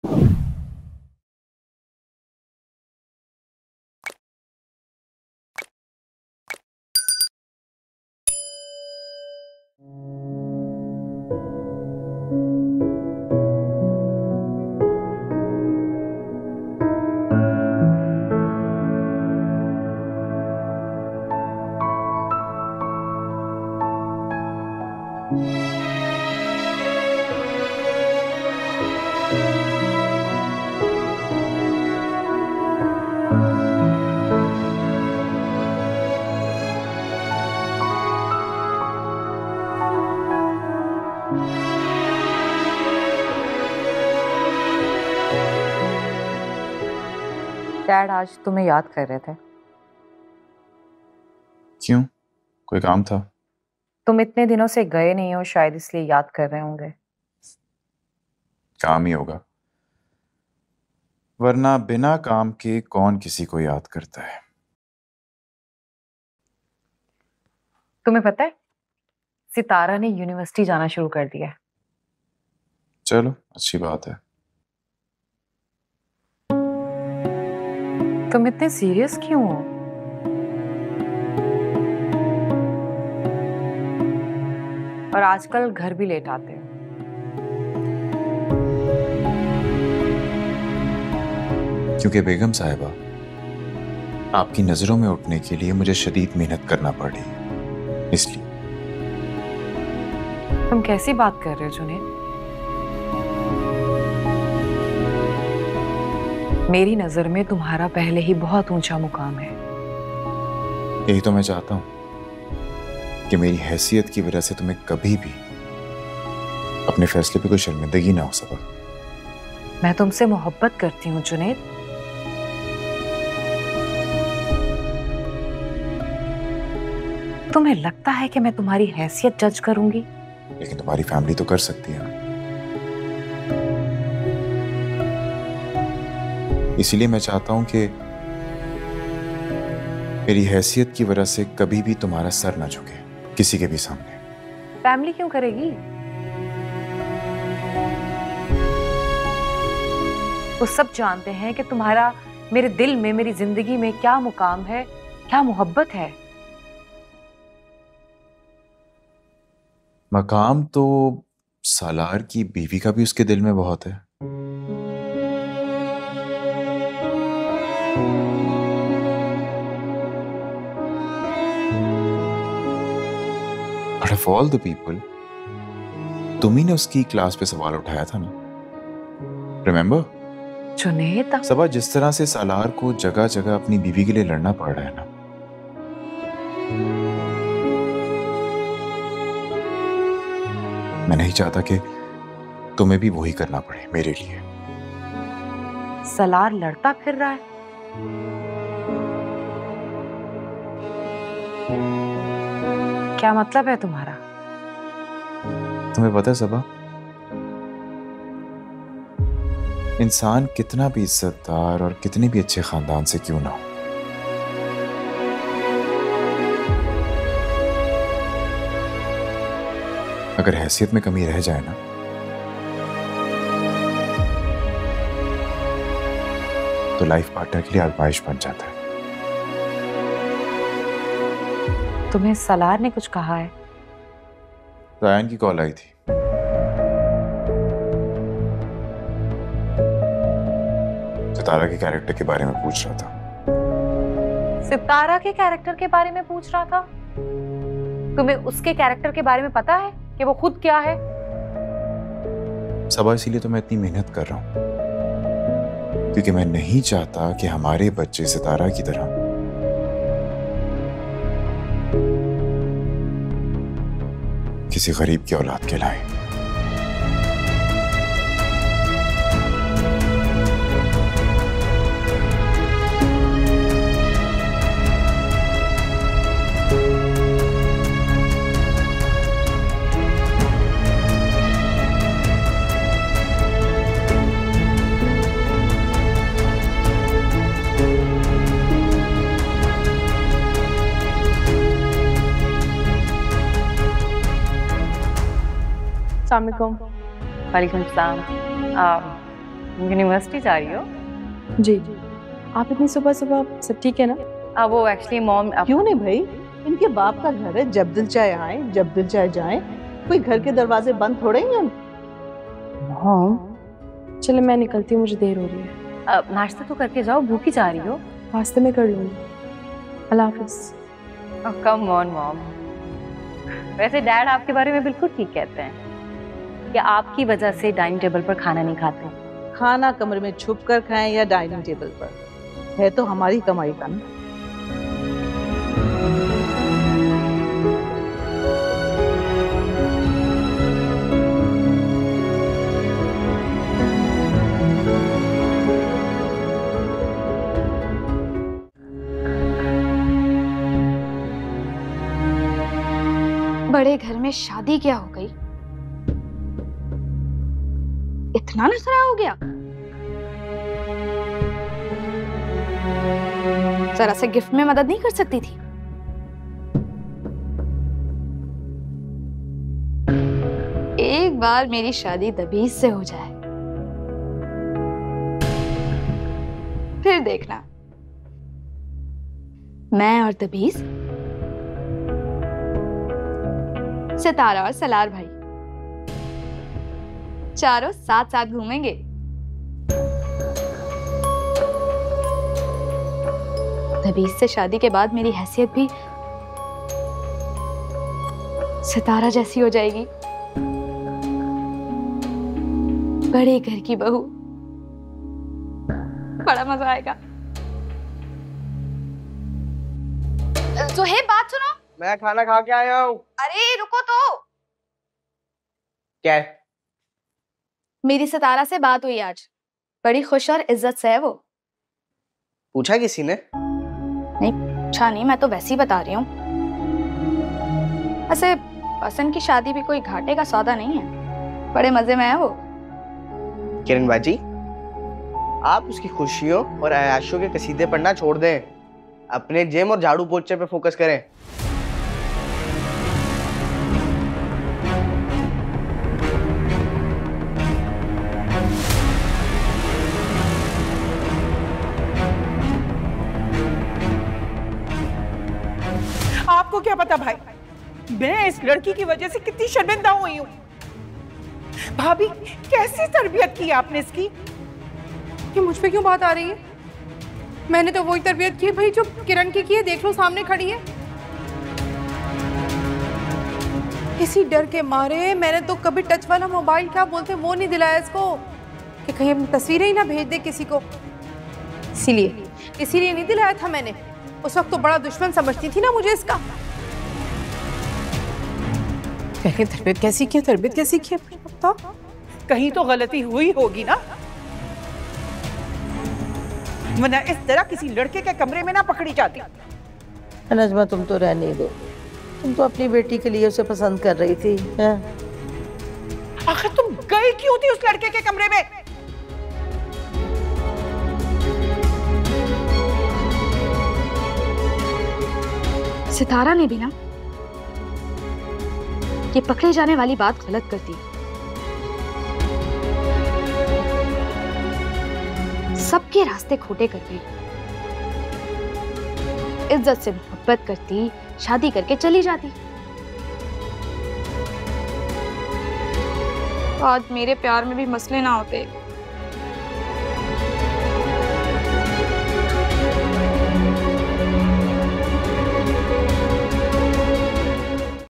Dad आज तुम्हें याद कर रहे थे। क्यों? कोई काम था? तुम इतने दिनों से गए नहीं हो, शायद इसलिए याद कर रहे होंगे। काम ही होगा, वरना बिना काम के कौन किसी को याद करता है। तुम्हें पता है, सितारा ने यूनिवर्सिटी जाना शुरू कर दिया है। चलो अच्छी बात है। तुम इतने सीरियस क्यों हो? और आजकल घर भी लेट आते हो। क्योंकि बेगम साहिबा, आपकी नजरों में उठने के लिए मुझे शदीद मेहनत करना पड़ रही है, इसलिए। तुम कैसी बात कर रहे हो जुनैद? मेरी नजर में तुम्हारा पहले ही बहुत ऊंचा मुकाम है। यही तो मैं चाहता हूं कि मेरी हैसियत की वजह से तुम्हें कभी भी अपने फैसले पे कोई शर्मिंदगी ना हो सका। मैं तुमसे मोहब्बत करती हूँ जुनैद। तुम्हें लगता है कि मैं तुम्हारी हैसियत जज करूंगी? लेकिन तुम्हारी फैमिली तो कर सकती है ना। इसीलिए मैं चाहता हूं कि मेरी हैसियत की वजह से कभी भी तुम्हारा सर ना झुके किसी के भी सामने। फैमिली क्यों करेगी? वो सब जानते हैं कि तुम्हारा मेरे दिल में, मेरी जिंदगी में क्या मुकाम है, क्या मोहब्बत है। मकाम तो सालार की बीवी का भी उसके दिल में बहुत है। Out of all the people, तुम ही ने उसकी क्लास पे सवाल उठाया था ना, रिमेम्बर? जुनैद, सबा, जिस तरह से सालार को जगह जगह अपनी बीवी के लिए लड़ना पड़ रहा है ना, मैं नहीं चाहता कि तुम्हें भी वही करना पड़े मेरे लिए। सलार लड़ता फिर रहा है। क्या मतलब है तुम्हारा? तुम्हें पता है सबा, इंसान कितना भी इज्जतदार और कितने भी अच्छे खानदान से क्यों ना हो, अगर हैसियत में कमी रह जाए ना, तो लाइफ पार्टनर के लिए आजमाइश बन जाता है। तुम्हें सलार ने कुछ कहा है? रायन की कॉल आई थी। सितारा के कैरेक्टर के बारे में पूछ रहा था। सितारा के कैरेक्टर के बारे में पूछ रहा था? तुम्हें उसके कैरेक्टर के बारे में पता है कि वो खुद क्या है? सबा, इसीलिए तो मैं इतनी मेहनत कर रहा हूं, क्योंकि मैं नहीं चाहता कि हमारे बच्चे सितारा की तरह किसी गरीब की औलाद कहलाएं। वालेकुम सलाम। यूनिवर्सिटी जा रही हो? जी। आप इतनी सुबह सुबह, सब ठीक है ना? वो एक्चुअली मॉम क्यों नहीं भाई, इनके बाप का घर है, जब दिल चाहे आए जब दिल चाहे जाएं। कोई घर के दरवाजे बंद थोड़े ही हैं। मॉम, चलो मैं निकलती हूँ, मुझे देर हो रही है। नाश्ता तो करके जाओ, भूखी जा रही हो। रास्ते में कर लूँगी। अल्लाह हाफिज। Come on mom. वैसे डैड आपके बारे में बिल्कुल ठीक कहते हैं कि आपकी वजह से डाइनिंग टेबल पर खाना नहीं खाते। खाना कमरे में छुप कर खाएं या डाइनिंग टेबल पर, है तो हमारी कमाई का ना। बड़े घर में शादी क्या हो गई, इतना नखरा हो गया। जरा से गिफ्ट में मदद नहीं कर सकती थी? एक बार मेरी शादी दबीज से हो जाए, फिर देखना मैं और दबीज, सितारा और सलार भाई चारों साथ साथ घूमेंगे। दबीज से शादी के बाद मेरी हैसियत भी सितारा जैसी हो जाएगी। बड़े घर की बहू, बड़ा मजा आएगा। जोहेब, बात सुनो। मैं खाना खा के आया हूँ। अरे रुको तो। क्या है? मेरी सितारा से बात हुई आज, बड़ी खुश और इज्जत से है वो। पूछा किसी ने? नहीं पूछा नहीं, मैं तो वैसे ही बता रही हूँ। ऐसे पसंद की शादी भी कोई घाटे का सौदा नहीं है, बड़े मजे में है वो। किरण बाजी, आप उसकी खुशियों और अयाशों के कसीदे पढ़ना छोड़ दें, अपने जिम और झाड़ू पोछे पे फोकस करें। आपको क्या पता भाई, मैं इस लड़की की वजह से कितनी शर्मिंदा हुई हूँ। भाभी, कैसी तरबियत की आपने इसकी? ये मुझ पे क्यों बात आ रही है? मैंने तो वही तरबियत की भाई जो किरण की है। देख लो, सामने खड़ी है। इसी डर के मारे मैंने तो कभी टच वाला मोबाइल, क्या बोलते हैं, वो नहीं दिलाया इसको कि कहीं अपनी तस्वीरें ही ना भेज दे किसी को। इसीलिए नहीं दिलाया था मैंने। उस वक्त तो बड़ा दुश्मन समझती थी ना मुझे इसका। तरबियत कैसी की, तरबियत कैसी की? कहीं तो गलती हुई होगी ना, वरना इस तरह किसी लड़के के कमरे में ना पकड़ी जाती। नजमा, तुम तो रहने दो, तुम तो अपनी बेटी के लिए उसे पसंद कर रही थी। आखिर तुम गई क्यों थी उस लड़के के कमरे में? सितारा ने भी ना ये पकड़े जाने वाली बात गलत कर दी। सबके रास्ते खोटे कर गई। इज्जत से मोहब्बत करती, शादी करके चली जाती। आज मेरे प्यार में भी मसले ना होते।